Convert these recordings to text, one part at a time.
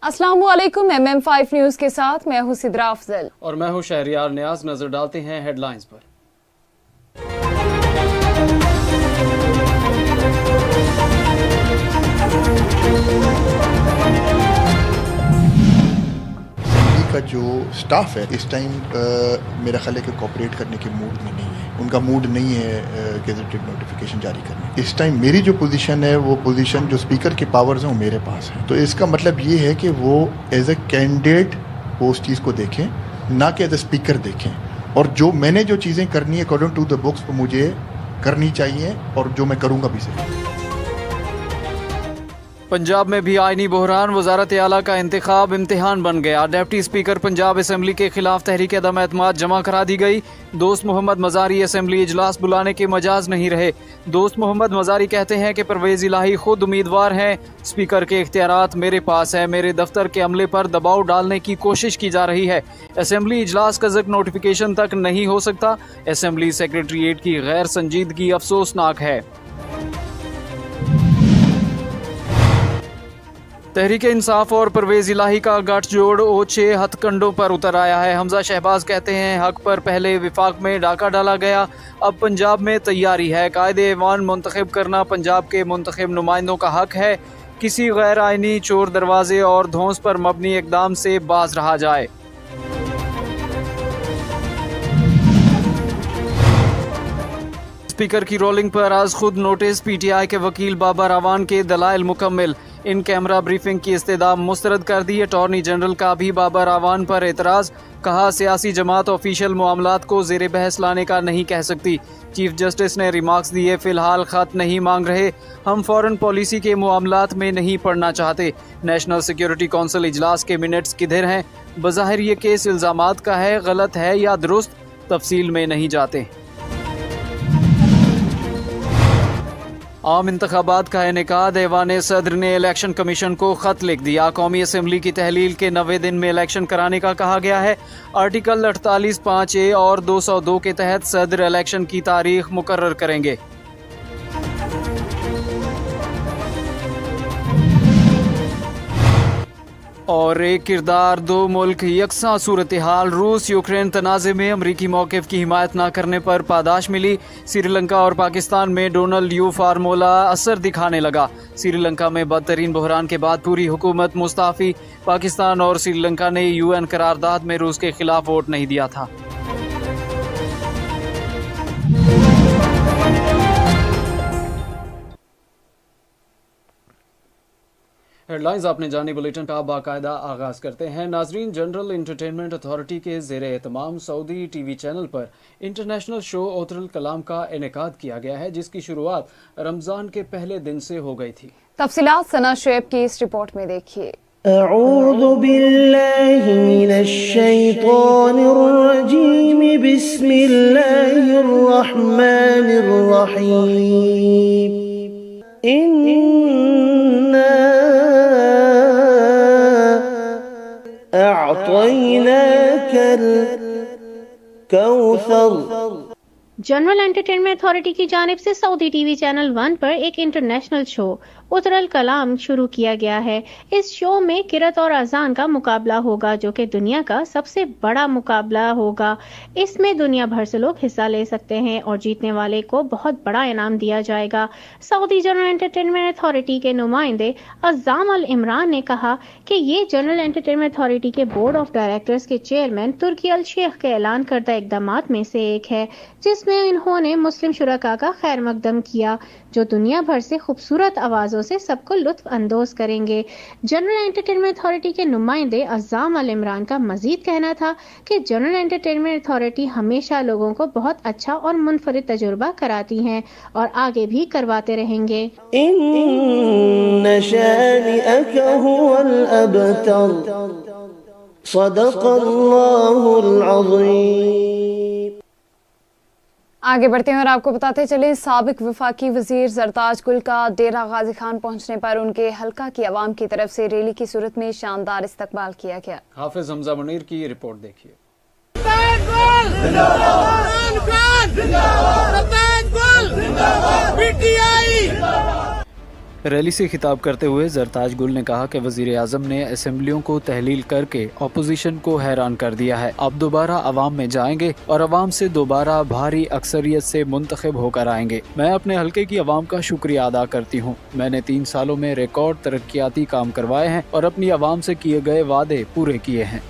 अस्सलामुअलैकुम। MM5 news के साथ मैं हूं सिद्रा अफजल और मैं हूं शहरियार नियाज। नजर डालते हैं हेडलाइंस पर। का जो स्टाफ है इस टाइम मेरा ख्याल है कि कोऑपरेट करने के मूड में नहीं है, उनका मूड नहीं है गेजेटेड नोटिफिकेशन जारी करने। इस टाइम मेरी जो पोजीशन है वो पोजीशन जो स्पीकर की पावर्स हैं वो मेरे पास है, तो इसका मतलब ये है कि वो एज ए कैंडिडेट वो उस चीज़ को देखें, ना कि एज ए स्पीकर देखें। और जो मैंने जो चीज़ें करनी है अकॉर्डिंग टू द बुक्स वो मुझे करनी चाहिए और जो मैं करूँगा भी सही। पंजाब में भी आईनी बहरान, वजारत आला का इंतखाब इम्तिहान बन गया। डिप्टी स्पीकर पंजाब असम्बली के खिलाफ तहरीक अदम एतमाद जमा करा दी गई। दोस्त मोहम्मद मजारी असम्बली इजलास बुलाने के मजाज नहीं रहे। दोस्त मोहम्मद मजारी कहते हैं कि परवेज इलाही खुद उम्मीदवार हैं, स्पीकर के इख्तियारात मेरे पास है, मेरे दफ्तर के अमले पर दबाव डालने की कोशिश की जा रही है। असम्बली इजलास का ज़िक्र नोटिफिकेशन तक नहीं हो सकता। असम्बली सेक्रेटरीट की गैर संजीदगी अफसोसनाक है। तहरीक इंसाफ और परवेज इलाही का गठजोड़ ओछे हथकंडों पर उतर आया है। हमजा शहबाज कहते हैं हक पर पहले विफाक में डाका डाला गया, अब पंजाब में तैयारी है। कायदे ऐवान मुंतखब करना पंजाब के मुंतखब नुमाइंदों का हक है। किसी गैर आइनी चोर दरवाजे और धौंस पर मबनी इकदाम से बाज रहा जाए। स्पीकर की रोलिंग पर आज खुद नोटिस। PTI के वकील बाबर अवान के दलाइल मुकम्मिल। इन कैमरा ब्रीफिंग की इस्तेदाम मुस्तरद कर दी। अटॉर्नी जनरल का भी बाबर अवान पर एतराज़। कहा सियासी जमात ऑफिशियल मामलात को ज़ेर बहस लाने का नहीं कह सकती। चीफ जस्टिस ने रिमार्क्स दिए, फिलहाल खत नहीं मांग रहे, हम फॉरेन पॉलिसी के मामलात में नहीं पढ़ना चाहते। नेशनल सिक्योरिटी कौंसिल इजलास के मिनट्स किधर हैं? बज़ाहिर ये केस इल्ज़ामात का है, गलत है या दुरुस्त, तफसील में नहीं जाते। आम इंतखाबात का इनेकाद। ऐवान सदर ने इलेक्शन कमीशन को खत लिख दिया। कौमी असम्बली की तहलील के 90 दिन में इलेक्शन कराने का कहा गया है। आर्टिकल 48(5)(a) और 202 के तहत सदर इलेक्शन की तारीख मुकर्रर करेंगे। और एक किरदार दो मुल्क यकसा सूरत हाल। रूस यूक्रेन तनाज़े में अमरीकी मौक़िफ़ की हिमायत न करने पर पादाश मिली। श्रीलंका और पाकिस्तान में डोनाल्ड यू फार्मूला असर दिखाने लगा। श्रीलंका में बदतरीन बहरान के बाद पूरी हुकूमत मुस्ताफ़ी। पाकिस्तान और श्रीलंका ने UN करारदाद में रूस के खिलाफ वोट नहीं दिया था। हेडलाइंस आपने जानी। बुलेटिन का बाकायदा आगाज करते हैं। नाजरीन, जनरल एंटरटेनमेंट अथॉरिटी के ज़ेरे एहतमाम सऊदी TV चैनल पर इंटरनेशनल शो ओतरुल कलाम का इनेकाद किया गया है, जिसकी शुरुआत रमजान के पहले दिन से हो गई थी। तफसीलात सना शुएब की इस रिपोर्ट में देखिए। अऊज़ु बिल्लाहि मिनश शैतानिर रजीम, बिस्मिल्लाहिर रहमानिर रहीम। इन्ना अअतैनाकल कौसर। जनरल एंटरटेनमेंट अथॉरिटी की जानिब से सऊदी TV चैनल 1 पर एक इंटरनेशनल शो उतरल कलाम शुरू किया गया है। इस शो में किरत और अजान का मुकाबला होगा, जो कि दुनिया का सबसे बड़ा मुकाबला होगा। इसमें दुनिया भर से लोग हिस्सा ले सकते हैं और जीतने वाले को बहुत बड़ा इनाम दिया जाएगा। सऊदी जनरल एंटरटेनमेंट अथॉरिटी के नुमाइंदे अज़्ज़ाम अल इमरान ने कहा कि ये जनरल एंटरटेनमेंट अथॉरिटी के बोर्ड ऑफ डायरेक्टर्स के चेयरमैन तुर्की अल शेख के ऐलान करदा इकदामात में से एक है, जिसमें इन्होंने मुस्लिम शुरका का खैर मकदम किया, जो दुनिया भर से खूबसूरत आवाज़ों से सबको लुत्फ अंदोज करेंगे। जनरल एंटरटेनमेंट अथॉरिटी के नुमाइंदे अज़्ज़ाम अल इमरान का मजीद कहना था कि जनरल एंटरटेनमेंट अथॉरिटी हमेशा लोगों को बहुत अच्छा और मुनफरिद तजुर्बा कराती हैं और आगे भी करवाते रहेंगे। इन्न शानिअक हुवल अबतर, सदक़ल्लाहुल अज़ीम। आगे बढ़ते हैं और आपको बताते चले, साबिक वफाकी वजीर जरताज गुल का डेरा गाजी खान पहुंचने पर उनके हल्का की आवाम की तरफ से रैली की सूरत में शानदार इस्तकबाल किया गया। हाफिज हमजा मुनीर की रिपोर्ट देखिए। रैली से खिताब करते हुए जरताज गुल ने कहा कि वजीर आजम ने असेंबलियों को तहलील करके अपोजिशन को हैरान कर दिया है। अब दोबारा अवाम में जाएंगे और अवाम से दोबारा भारी अक्सरियत से मुंतखब होकर आएंगे। मैं अपने हल्के की अवाम का शुक्रिया अदा करती हूँ। मैंने 3 सालों में रिकॉर्ड तरक्याती काम करवाए हैं और अपनी अवाम से किए गए वादे पूरे किए हैं।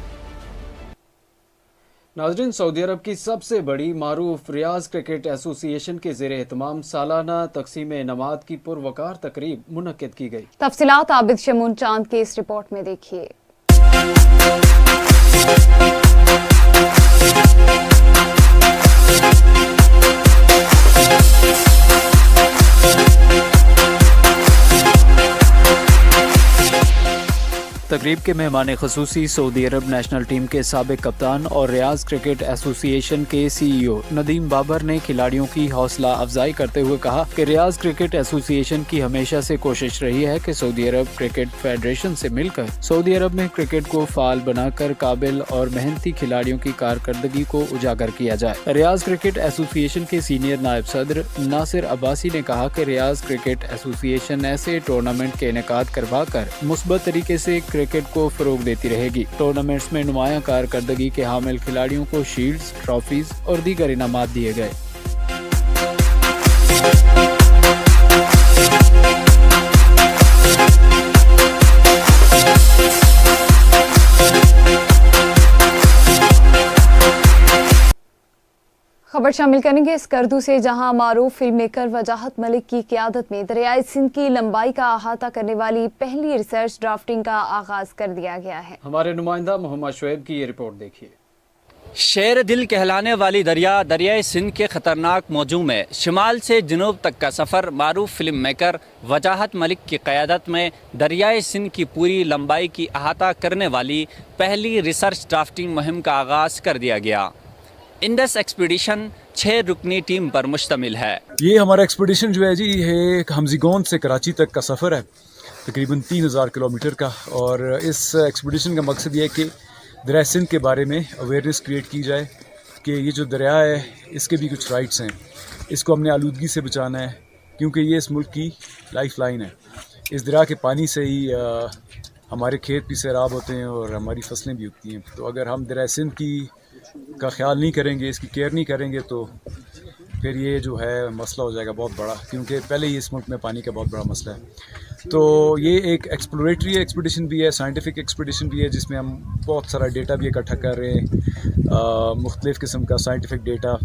नाज़रीन, सऊदी अरब की सबसे बड़ी मारूफ रियाज क्रिकेट एसोसिएशन के ज़ेरे एहतमाम सालाना तकसीम नमाद की पुरवकार तकरीब मुनक्किद की गई। तफसीलात आबिद शमून चांद की इस रिपोर्ट में देखिए। तकरीब के मेहमान खसूसी सऊदी अरब नेशनल टीम के साबिक कप्तान और रियाज क्रिकेट एसोसिएशन के CEO नदीम बाबर ने खिलाड़ियों की हौसला अफजाई करते हुए कहा कि रियाज क्रिकेट एसोसिएशन की हमेशा से कोशिश रही है कि सऊदी अरब क्रिकेट फेडरेशन से मिलकर सऊदी अरब में क्रिकेट को फाल बनाकर काबिल और मेहनती खिलाड़ियों की कारकर्दगी को उजागर किया जाए। रियाज क्रिकेट एसोसिएशन के सीनियर नायब सदर नासिर अब्बासी ने कहा कि रियाज क्रिकेट एसोसिएशन ऐसे टूर्नामेंट के इनेकाद करवा कर मुस्बत तरीके से क्रिकेट को फरोग देती रहेगी। टूर्नामेंट्स में नुमाया कारकर्दगी के हामिल खिलाड़ियों को शील्ड्स, ट्रॉफीज और दीगर इनामात दिए गए। खबर शामिल करेंगे स्कर्दू से, जहां मारूफ फिल्म मेकर वजाहत मलिक की क़यादत में दरियाए सिंध की लंबाई का अहाता करने वाली पहली रिसर्च ड्राफ्टिंग का आगाज कर दिया गया है। हमारे नुमाइंदा मोहम्मद शुएब की ये रिपोर्ट देखिए। शेर दिल कहलाने वाली दरियाए सिंध के खतरनाक मौजू में शिमाल से जनूब तक का सफ़र मारूफ फिल्म मेकर वजाहत मलिक की क़यादत में दरियाए सिंध की पूरी लंबाई की अहाता करने वाली पहली रिसर्च ड्राफ्टिंग मुहिम का आगाज़ कर दिया गया। इंडस एक्सपीडिशन 6 रुकनी टीम पर मुश्तमिल है। ये हमारा एक्सपीडिशन जो है जी, ये हमजीगोंद से कराची तक का सफ़र है, तकरीबन 3000 किलोमीटर का। और इस एक्सपीडिशन का मकसद ये है कि दरिया सिंध के बारे में अवेयरनेस क्रिएट की जाए कि ये जो दरिया है इसके भी कुछ राइट्स हैं, इसको हमने आलूदगी से बचाना है क्योंकि ये इस मुल्क की लाइफ लाइन है। इस दरिया के पानी से ही हमारे खेत भी सैराब होते हैं और हमारी फसलें भी उगती हैं। तो अगर हम दरिया सिंध का ख्याल नहीं करेंगे, इसकी केयर नहीं करेंगे, तो फिर ये जो है मसला हो जाएगा बहुत बड़ा, क्योंकि पहले ही इस मुल्क में पानी का बहुत बड़ा मसला है। तो ये एक एक्सप्लोरेटरी एक्सपीडिशन भी है, साइंटिफिक एक्सपीडिशन भी है, जिसमें हम बहुत सारा डेटा भी इकट्ठा कर रहे हैं, मुख्तलिफ़ किस्म का साइंटिफिक डेटा,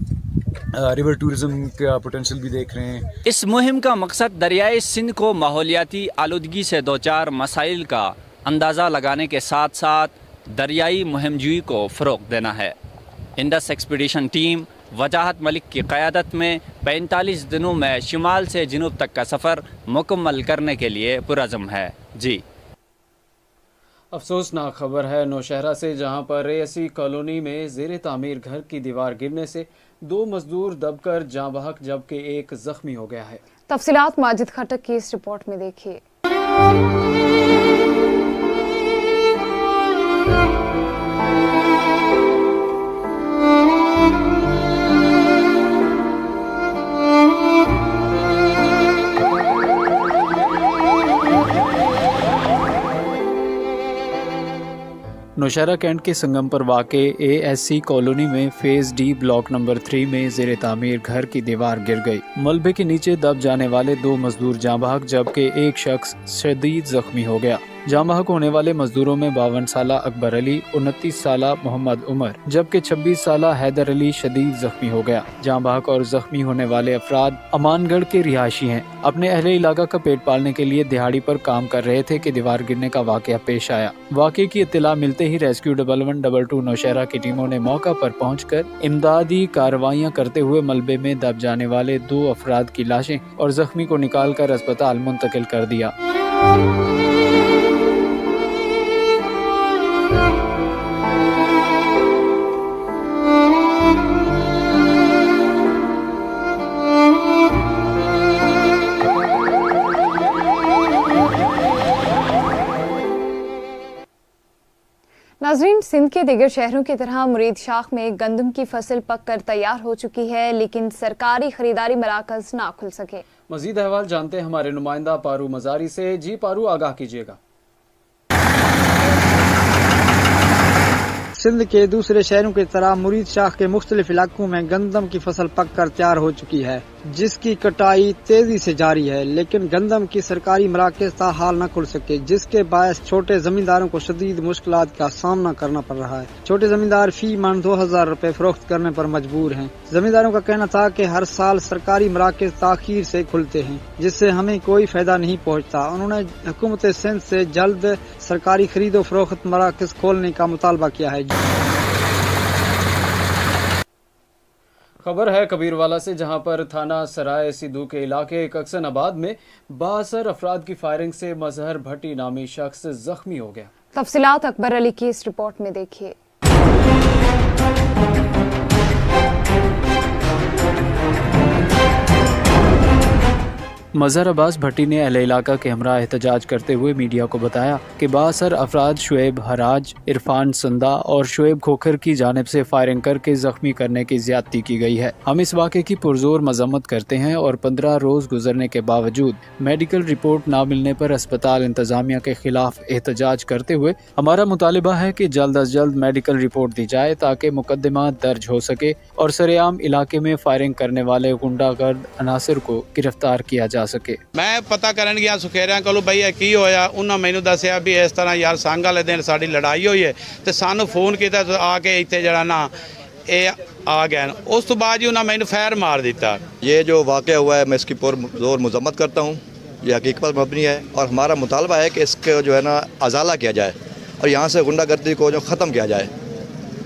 रिवर टूरिज़म का पोटेंशियल भी देख रहे हैं। इस मुहिम का मकसद दरियाए सिंध को माहौलियाती आलूदगी से 2-4 मसाइल का अंदाज़ा लगाने के साथ साथ दरियाई मुहिमजूई को फ़रोग़ देना है। इंडस एक्सपीडिशन टीम वजाहत मलिक की क़यादत में 45 दिनों में शिमाल से जनूब तक का सफ़र मुकम्मल करने के लिए पुरज़म है। जी, अफसोसनाक खबर है नौशहरा से, जहां पर रेसी कॉलोनी में ज़ेरे तामीर घर की दीवार गिरने से 2 मजदूर दबकर जाँ बहक जबकि एक जख्मी हो गया है। तफसीलात माजिद खटक की इस रिपोर्ट में देखिए। नौशहरा कैंट के संगम पर वाक़े ASC कॉलोनी में फेज़ D ब्लॉक नंबर 3 में ज़ेरे तामीर घर की दीवार गिर गई। मलबे के नीचे दब जाने वाले 2 मजदूर जाँ बहक जबकि एक शख्स शदीद जख्मी हो गया। जाँ बहक होने वाले मजदूरों में 52 साला अकबर अली, 29 साला मोहम्मद उमर जबकि 26 साला हैदर अली शदीद जख्मी हो गया। जाँ बहक और जख्मी होने वाले अफराद अमानगढ़ के रिहायशी हैं। अपने अहले इलाका का पेट पालने के लिए दिहाड़ी पर काम कर रहे थे कि दीवार गिरने का वाक़या पेश आया। वाक़े की इत्तला मिलते ही रेस्क्यू 1122 नौशहरा की टीमों ने मौका पर पहुंचकर इमदादी कार्रवाइयां करते हुए मलबे में दब जाने वाले 2 अफराद की लाशें और जख्मी को निकालकर अस्पताल मुंतकिल कर दिया। नाज़रीन, सिंध के दीगर शहरों की तरह मुरीद शाख में गंदम की फसल पक कर तैयार हो चुकी है, लेकिन सरकारी खरीदारी मराकज ना खुल सके। मजीद अहवाल जानते हैं हमारे नुमाइंदा पारू मजारी से। जी पारू, आगाह कीजिएगा। सिंध के दूसरे शहरों की तरह मुरीद शाह के मुख्तलिफ इलाकों में गंदम की फसल पक कर तैयार हो चुकी है, जिसकी कटाई तेजी से जारी है, लेकिन गंदम की सरकारी मराकज़ ताहाल न खुल सके, जिसके बायस छोटे जमींदारों को शदीद मुश्किलात का सामना करना पड़ रहा है। छोटे जमींदार फी मन 2000 रुपए फरोख्त करने पर मजबूर हैं। जमींदारों का कहना था कि हर साल सरकारी मराकज़ ताखीर से खुलते हैं, जिससे हमें कोई फायदा नहीं पहुँचता। उन्होंने हुकूमत सिंध से जल्द सरकारी खरीदो फरोख्त मराकज़ खोलने का मुतालबा किया है। खबर है कबीरवाला से, जहां पर थाना सराय सिद्धू के इलाके कक्सन आबाद में बासर अफराद की फायरिंग से मजहर भट्टी नामी शख्स जख्मी हो गया। तफसीलात अकबर अली की इस रिपोर्ट में देखिए। मजहर अब्बास भट्टी ने अहले इलाका के हमरा एहतजाज करते हुए मीडिया को बताया कि बासर अफराद शुएब हराज, इरफान संदा और शुएब खोखर की जानिब से फायरिंग करके जख्मी करने की ज्यादती की गई है। हम इस वाक़े की पुरजोर मजम्मत करते हैं और 15 रोज गुजरने के बावजूद मेडिकल रिपोर्ट न मिलने पर अस्पताल इंतजामिया के खिलाफ एहतजाज करते हुए हमारा मुतालिबा है कि जल्द अज जल्द मेडिकल रिपोर्ट दी जाए ताकि मुकदमा दर्ज हो सके और सरेआम इलाके में फायरिंग करने वाले गुंडागर्द अनासर को गिरफ्तार किया जा सके। मैं पता करन गया सुखेरिया कोलों बई की होया, उन्होंने मैनू दसिया भी इस तरह यार संघ वाले दिन साड़ी लड़ाई हुई है, तो सानू फोन किया तो आके इत्थे जड़ा ना ये आ गए। उस तो बाद ही उन्होंने मैनू फायर मार दिता। ये जो वाक़या हुआ है मैं इसकी पुरजोर मजम्मत करता हूँ। ये हकीकत पर मबनी है और हमारा मुतालबा है कि इसके जो है ना अजाला किया जाए और यहाँ से गुंडागर्दी को जो ख़त्म किया जाए।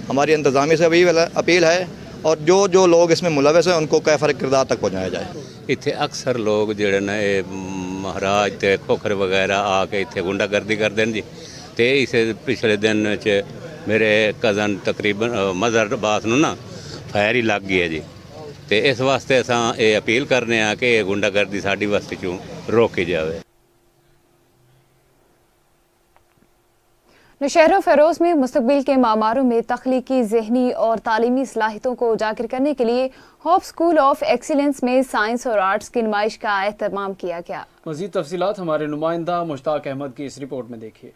हमारी इंतज़ामिया से भी अपील है और जो लोग इसमें मुलविस हैं उनको कैफर किरदार तक पहुँचाया जाए। इत्थे अक्सर लोग जिहड़े ने महाराज ते खोखर वगैरह आके इत्थे गुंडागर्दी करते हैं जी। तो इस पिछले दिन च मेरे कज़न तकरीबन मजहर अब्बास नूं ना फायर ही लग गई है जी। तो इस वास्ते असां ये अपील करने आ कि गुंडागर्दी साडी बस्ती चों रोकी जाए। नौशहरा फेरोज में मुस्तकबिल के मामारों में तख्लीकी, ज़हनी और तालीमी सलाहियतों को उजागर करने के लिए होप स्कूल ऑफ एक्सीलेंस में साइंस और आर्ट्स की नुमाइश का एहतमाम किया गया। मज़ीद तफसीलात हमारे नुमाइंदा मुश्ताक अहमद की इस रिपोर्ट में देखिए।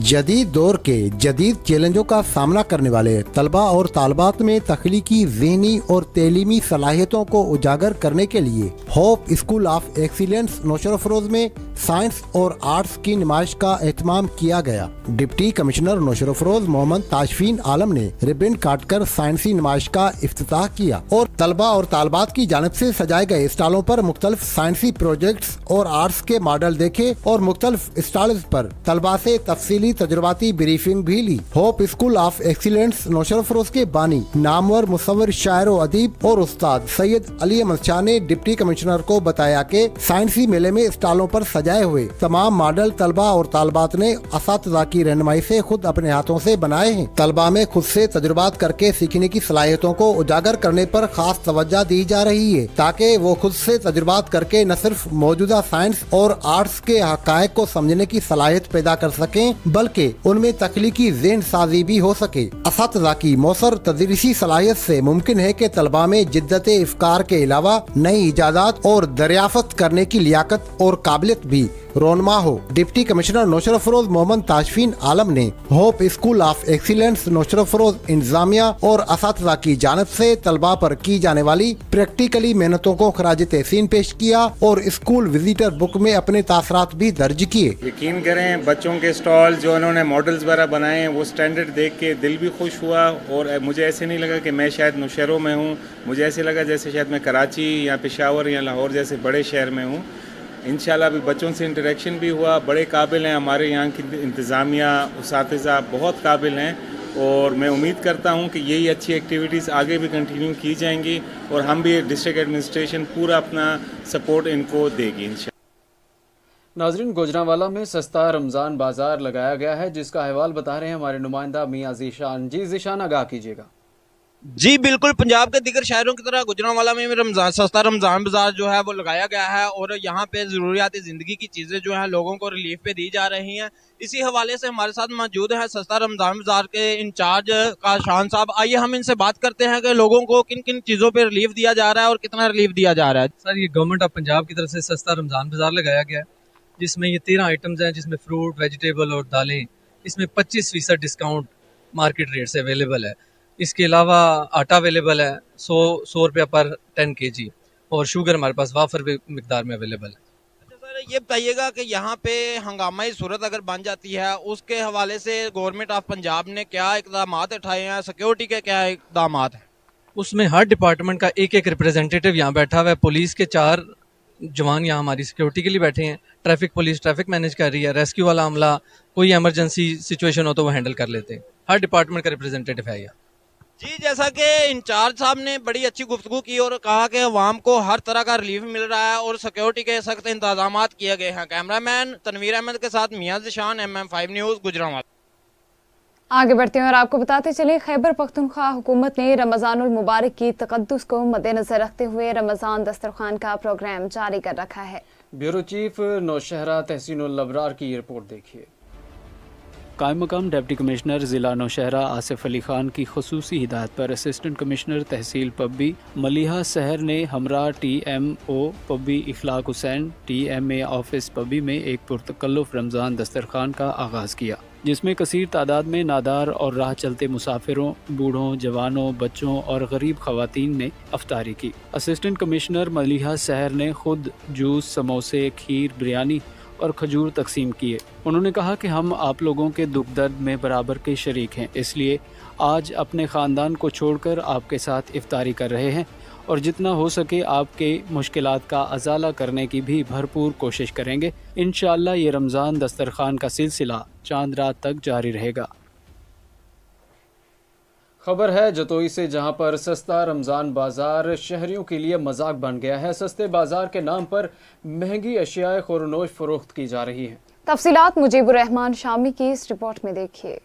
जदीद दौर के जदीद चैलेंजों का सामना करने वाले तलबा और तालबात में तख्लीकी, ज़हनी और तालीमी सलाहियतों को उजागर करने के लिए Hope school of excellence Nowshera Feroze में साइंस और आर्ट्स की नुमाइश का एहतमाम किया गया। डिप्टी कमिश्नर नौशहरा फेरोज मोहम्मद ताशफीन आलम ने रिबन काटकर साइंसी नुमाइश का इफ्तिताह किया और तलबा और तालबात की जानिब से सजाए गए स्टॉलों पर मुख्तलिफ साइंसी प्रोजेक्ट्स और आर्ट्स के मॉडल देखे और मुख्तलिफ स्टॉल्स पर तलबा से तफसीली तजुर्बाती ब्रीफिंग भी ली। Hope school of excellence Nowshera Feroze के बानी नामवर मुसव्विर, शायर व अदीब और उस्ताद सैयद अली अहमद शाह ने डिप्टी कमिश्नर को बताया कि साइंसी मेले में स्टॉलों पर सजाए हुए तमाम मॉडल तलबा और तालबात ने असातिज़ा की रहनुमाई से खुद अपने हाथों से बनाए हैं। तलबा में खुद से तजुर्बात करके सीखने की सलाहियतों को उजागर करने पर खास तवज्जो दी जा रही है ताकि वो खुद से तजुर्बात करके न सिर्फ मौजूदा साइंस और आर्ट्स के हक़ाइक़ को समझने की सलाहियत पैदा कर सकें बल्कि उनमें तख्लीकी ज़हन साजी भी हो सके। असातिज़ा की मौसर तदरीसी सलाहियत से मुमकिन है कि तलबा में जिद्दत इफ्कार के अलावा नई इजादात और दरियाफ्त करने की लियाकत और काबिलियत भी रोनमा हो। डिप्टी कमिश्नर नौशहरा फेरोज मोहम्मद ताशफीन आलम ने Hope school of excellence Nowshera Feroze इंतजामिया और असातिज़ा की जानिब से तलबा पर की जाने वाली प्रैक्टिकली मेहनतों को खराज तहसीन पेश किया और स्कूल विजिटर बुक में अपने तासरात भी दर्ज किए। यकीन करें बच्चों के स्टॉल जो उन्होंने मॉडल्स वगैरह बनाए हैं वो स्टैंडर्ड देख के दिल भी खुश हुआ और मुझे ऐसे नहीं लगा कि मैं शायद नौशहरों में हूँ, मुझे ऐसे लगा जैसे शायद मैं कराची या पेशावर या लाहौर जैसे बड़े शहर में हूँ। इंशाल्लाह अभी बच्चों से इंटरेक्शन भी हुआ, बड़े काबिल हैं हमारे यहाँ की इंतज़ामिया, उसातिज़ा बहुत काबिल हैं और मैं उम्मीद करता हूँ कि यही अच्छी एक्टिविटीज़ आगे भी कंटिन्यू की जाएंगी और हम भी डिस्ट्रिक्ट एडमिनिस्ट्रेशन पूरा अपना सपोर्ट इनको देगी इंशाल्लाह। नाजरीन, गुजरांवाला में सस्ता रमज़ान बाजार लगाया गया है जिसका अहवाल बता रहे हैं हमारे नुमाइंदा मियाँ ज़ीशान। जी ज़ीशान, आगाह कीजिएगा। जी बिल्कुल, पंजाब के दीगर शहरों की तरह गुजरांवाला में सस्ता रमज़ान बाज़ार जो है वो लगाया गया है और यहाँ पे ज़रूरियात ज़िंदगी की चीज़ें जो हैं लोगों को रिलीफ पे दी जा रही हैं। इसी हवाले से हमारे साथ मौजूद है सस्ता रमज़ान बाज़ार के इंचार्ज काशान साहब। आइए हम इनसे बात करते हैं कि लोगों को किन किन चीज़ों पर रिलीफ दिया जा रहा है और कितना रिलीफ दिया जा रहा है। सर, ये गवर्नमेंट ऑफ पंजाब की तरफ से सस्ता रमज़ान बाज़ार लगाया गया है, जिसमें ये 13 आइटम्स हैं, जिसमें फ्रूट, वेजिटेबल और दालें, इसमें 25% डिस्काउंट मार्केट रेट से अवेलेबल है। इसके अलावा आटा अवेलेबल है 100 रुपया पर 10 kg और शुगर हमारे पास वाफर मिकदार में अवेलेबल है। अच्छा सर, ये बताइएगा कि यहाँ पे हंगामाई सूरत अगर बन जाती है उसके हवाले से गवर्नमेंट ऑफ पंजाब ने क्या इकदाम उठाए हैं, सिक्योरिटी के क्या इकदाम हैं? उसमें हर डिपार्टमेंट का एक एक रिप्रेजेंटेटिव यहाँ बैठा हुआ है। पुलिस के 4 जवान यहाँ हमारी सिक्योरिटी के लिए बैठे हैं। ट्रैफिक पुलिस ट्रैफिक मैनेज कर रही है। रेस्क्यू वाला अमला कोई इमरजेंसी सिचुएशन हो तो वो हैंडल कर लेते हैं। हर डिपार्टमेंट का रिप्रेजेंटेटिव है यहाँ। जी, जैसा कि इंचार्ज साहब ने बड़ी अच्छी गुफ्तगू की और कहा कि अवाम को हर तरह का रिलीफ मिल रहा है और सिक्योरिटी के सख्त इंतजाम किए गए हैं। कैमरामैन तनवीर अहमद के साथ मियां ज़िशान, MM5 न्यूज़, गुजरांवाला। आगे बढ़ते हैं और आपको बताते चले, खैबर पख्तूनख्वा हुकूमत ने रमज़ानुल मुबारक की तक़द्दुस को मद्देनजर रखते हुए रमज़ान दस्तरखान का प्रोग्राम जारी कर रखा है। ब्यूरो चीफ नौशहरा तहसीनुल अबरार की रिपोर्ट देखिए। कायम मकाम डिप्टी कमिश्नर ज़िला नौशहरा आसिफ अली खान की खुसूसी हिदायत पर असिस्टेंट कमिश्नर तहसील पब्बी मलिहा सहर ने हमरा TMO पब्बी इखलाक हुसैन TMA ऑफिस पब्बी में एक पुरतकल्लुफ़ रमज़ान दस्तरखान का आगाज़ किया, जिसमें कसीर तादाद में नादार और राह चलते मुसाफिरों, बूढ़ों, जवानों, बच्चों और गरीब ख़वातीन ने अफ्तारी की। असिस्टेंट कमिश्नर मलिहा सहर ने खुद जूस, समोसे, खीर, बिरयानी और खजूर तकसीम किए। उन्होंने कहा कि हम आप लोगों के दुख दर्द में बराबर के शरीक हैं, इसलिए आज अपने ख़ानदान को छोड़कर आपके साथ इफ्तारी कर रहे हैं और जितना हो सके आपके मुश्किलात का अजाला करने की भी भरपूर कोशिश करेंगे। इंशाअल्लाह ये रमज़ान दस्तरखान का सिलसिला चांद रात तक जारी रहेगा। खबर है जतोई से, जहां पर सस्ता रमज़ान बाज़ार शहरियों के लिए मजाक बन गया है। सस्ते बाज़ार के नाम पर महंगी अशियाए खुरनोश फरोख्त की जा रही हैं। तफसीलात मुजीबुर रहमान शामी की इस रिपोर्ट में देखिए।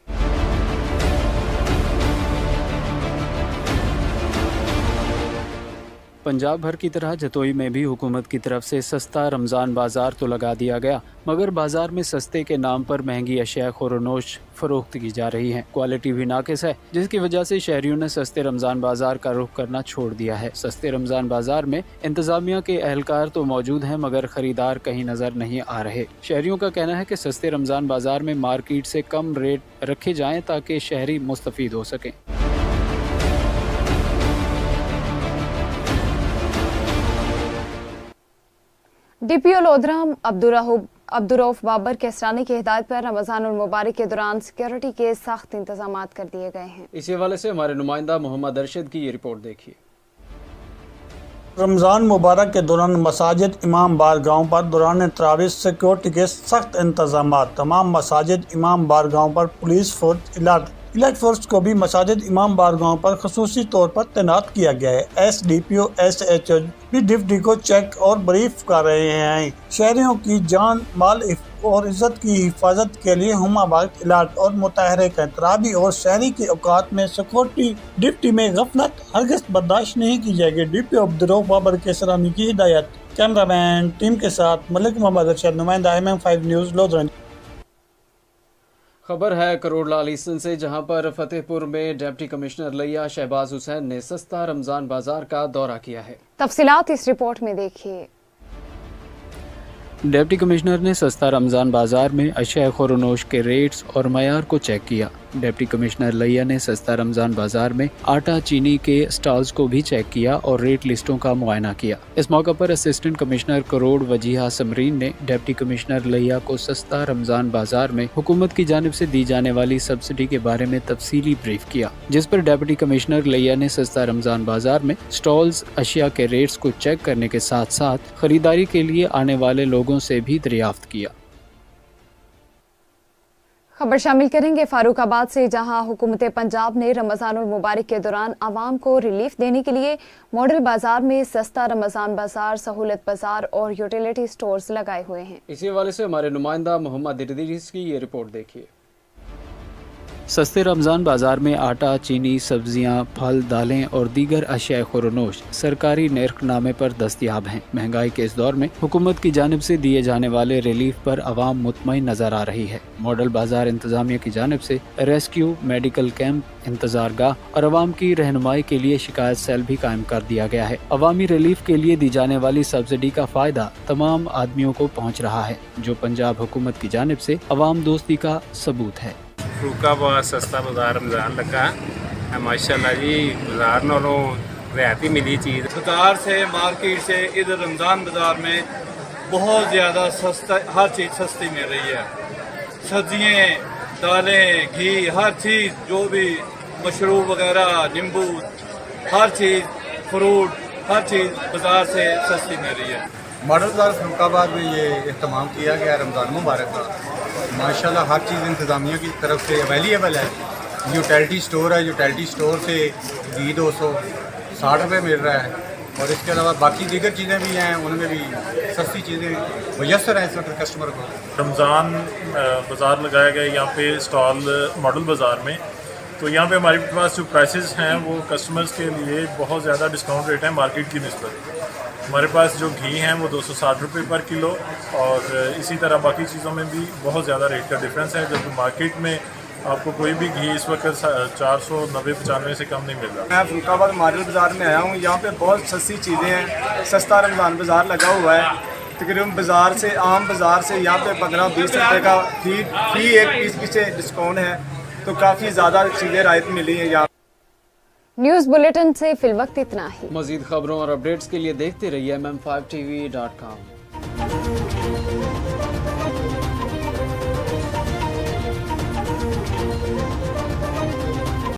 पंजाब भर की तरह जतोई में भी हुकूमत की तरफ से सस्ता रमज़ान बाज़ार तो लगा दिया गया, मगर बाज़ार में सस्ते के नाम पर महंगी अशिया खुरनोश फरोख्त की जा रही हैं। क्वालिटी भी नाकिस है, जिसकी वजह से शहरियों ने सस्ते रमज़ान बाज़ार का रुख करना छोड़ दिया है। सस्ते रमज़ान बाज़ार में इंतज़ामिया के एहलकार तो मौजूद हैं, मगर खरीदार कहीं नज़र नहीं आ रहे। शहरियों का कहना है कि सस्ते रमज़ान बाज़ार में मार्केट से कम रेट रखे जाएँ ताकि शहरी मुस्तफ़ीद हो सकें। DPO लोधराम अब्दुरऊफ बाबर केसरानी की हिदायत पर रमज़ानुल मुबारक के दौरान सिक्योरिटी के सख्त इंतजाम कर दिए गए हैं। इसी हवाले से हमारे नुमाइंदा मोहम्मद अरशद की ये रिपोर्ट देखिए। रमज़ान मुबारक के दौरान मसाजिद, इमाम बारगाहों पर दौरान तरावीह सिक्योरिटी के सख्त इंतजाम। तमाम मसाजिद, इमाम बारगाहों पर पुलिस फोर्स, इलाज फोर्स को भी मसाजिद, इमाम बारगाहों पर खसूसी तौर पर तैनात किया गया है। SDPO SHO भी डिप्टी को चेक और ब्रीफ कर रहे हैं। शहरियों की जान, माल और इज्जत की हिफाजत के लिए हुमाबाद इलाज और मुताहरे का तरावी और शहरी के औकात में सिक्योरिटी ड्यूटी में गफलत हरगिज़ बर्दाश्त नहीं की जाएगी। DPO अब्दुरऊफ बाबर केसरानी की हिदायत। कैमरामैन टीम के साथ मलिक मोहम्मद अरशद, नुमाइंदा MM5 न्यूज़, लोधरन। खबर है करोड़ लाल ईसन से, जहां पर फतेहपुर में डिप्टी कमिश्नर लिया शहबाज हुसैन ने सस्ता रमज़ान बाज़ार का दौरा किया है। तफसीलात इस रिपोर्ट में देखिए। डिप्टी कमिश्नर ने सस्ता रमज़ान बाज़ार में अशिया खुरनोश के रेट्स और मयार को चेक किया। डिप्टी कमिश्नर लिया ने सस्ता रमज़ान बाज़ार में आटा, चीनी के स्टॉल्स को भी चेक किया और रेट लिस्टों का मुआयना किया। इस मौके पर असिस्टेंट कमिश्नर करोड़ वजीहा समरीन ने डिप्टी कमिश्नर लिया को सस्ता रमज़ान बाज़ार में हुकूमत की जानिब से दी जाने वाली सब्सिडी के बारे में तफसीली ब्रीफ किया, जिस पर डिप्टी कमिश्नर लिया ने सस्ता रमज़ान बाज़ार में स्टॉल्स, अशिया के रेट्स को चेक करने के साथ साथ खरीदारी के लिए आने वाले लोगों से भी दरियाफ्त किया। खबर शामिल करेंगे फारूकाबाद से, जहां हुकूमत पंजाब ने रमज़ानुल मुबारक के दौरान आवाम को रिलीफ देने के लिए मॉडल बाजार में सस्ता रमज़ान बाजार, सहूलत बाजार और यूटिलिटी स्टोर्स लगाए हुए हैं। इसी हवाले से हमारे नुमाइंदा मोहम्मद इदरीस की ये रिपोर्ट देखिए। सस्ते रमज़ान बाजार में आटा, चीनी, सब्जियां, फल, दालें और दीगर अशिया खुरनोश सरकारी नर्खनामे पर दस्तयाब हैं। महंगाई के इस दौर में हुकूमत की जानिब से दिए जाने वाले रिलीफ पर आवाम मुतमईन नजर आ रही है। मॉडल बाजार इंतजामिया की जानिब से रेस्क्यू, मेडिकल कैंप, इंतजार गाह और आवाम की रहनुमाई के लिए शिकायत सेल भी कायम कर दिया गया है। अवामी रिलीफ के लिए दी जाने वाली सब्सिडी का फायदा तमाम आदमियों को पहुँच रहा है, जो पंजाब हुकूमत की जानिब से अवाम दोस्ती का सबूत है। फरूखाबाद सस्ता बाजार रमज़ान लगा है माशाल्लाह जी। बाजार नालों रियायती मिली चीज़ बाजार से, मार्केट से इधर रमज़ान बाजार में बहुत ज़्यादा सस्ता, हर चीज़ सस्ती मिल रही है। सब्जियाँ, दालें, घी, हर चीज़ जो भी मशरूब वगैरह, नींबू, हर चीज़, फ्रूट, हर चीज़ बाजार से सस्ती मिल रही है। मॉडल बाजार फरूखाबाद में ये इख्तिमाम किया गया रमज़ान मुबारक का। माशाल्लाह हर चीज़ इंतज़ामिया की तरफ से अवेलेबल है। यूटिलिटी स्टोर है, यूटिलिटी स्टोर से घी 260 रुपये मिल रहा है और इसके अलावा बाकी दीगर चीज़ें भी हैं, उनमें भी सस्ती चीज़ें मुयसर हैं इस वक्त कस्टमर को। रमज़ान बाज़ार लगाया गया यहाँ पे स्टॉल मॉडल बाज़ार में, तो यहाँ पे हमारे पास जो प्राइसेस हैं वो कस्टमर्स के लिए बहुत ज़्यादा डिस्काउंट रेट है मार्केट की निस्बत। हमारे पास जो घी हैं वो 260 रुपये पर किलो और इसी तरह बाकी चीज़ों में भी बहुत ज़्यादा रेट का डिफरेंस है, जबकि मार्केट में आपको कोई भी घी इस वक्त 490-95 से कम नहीं मिल रहा। मैं फरूखाबाद मॉडल बाज़ार में आया हूँ। यहाँ पे बहुत सस्ती चीज़ें हैं, सस्ता रमज़ान बाज़ार लगा हुआ है। तकरीबन बाज़ार से, आम बाज़ार से यहाँ पे 15-20 रुपये का फी एक पीस पीछे डिस्काउंट है, तो काफ़ी ज़्यादा चीज़ें राहत मिली हैं यहाँ। न्यूज़ बुलेटिन से फिलवक्त इतना ही। मज़ीद खबरों और अपडेट्स के लिए देखते रहिए mm5tv.com।